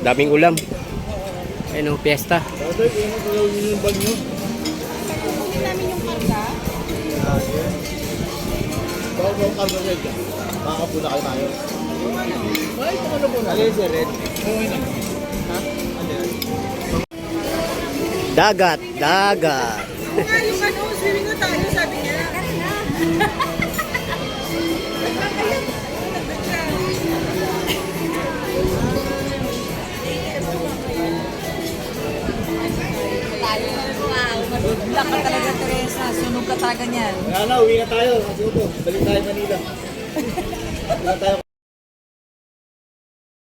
daming ulam. Ayun, piyesta. Tatay, kung ano gagawin niyo yung bag niyo? Kukunin namin yung karga. Bawal mo ang karga red. Makakapuna kayo tayo. Ay, ito ka na muna. Ano yun, sir, red? Okay na. Ha? Ano yan? Dagat, dagat. Nga yung ano, swimming na tayo, sabi niya. Black ka talaga, Teresa. Sunog ka talaga niyan. Wala na, uwi na tayo. Kasi ito, balik tayo Manila. Uwi na tayo.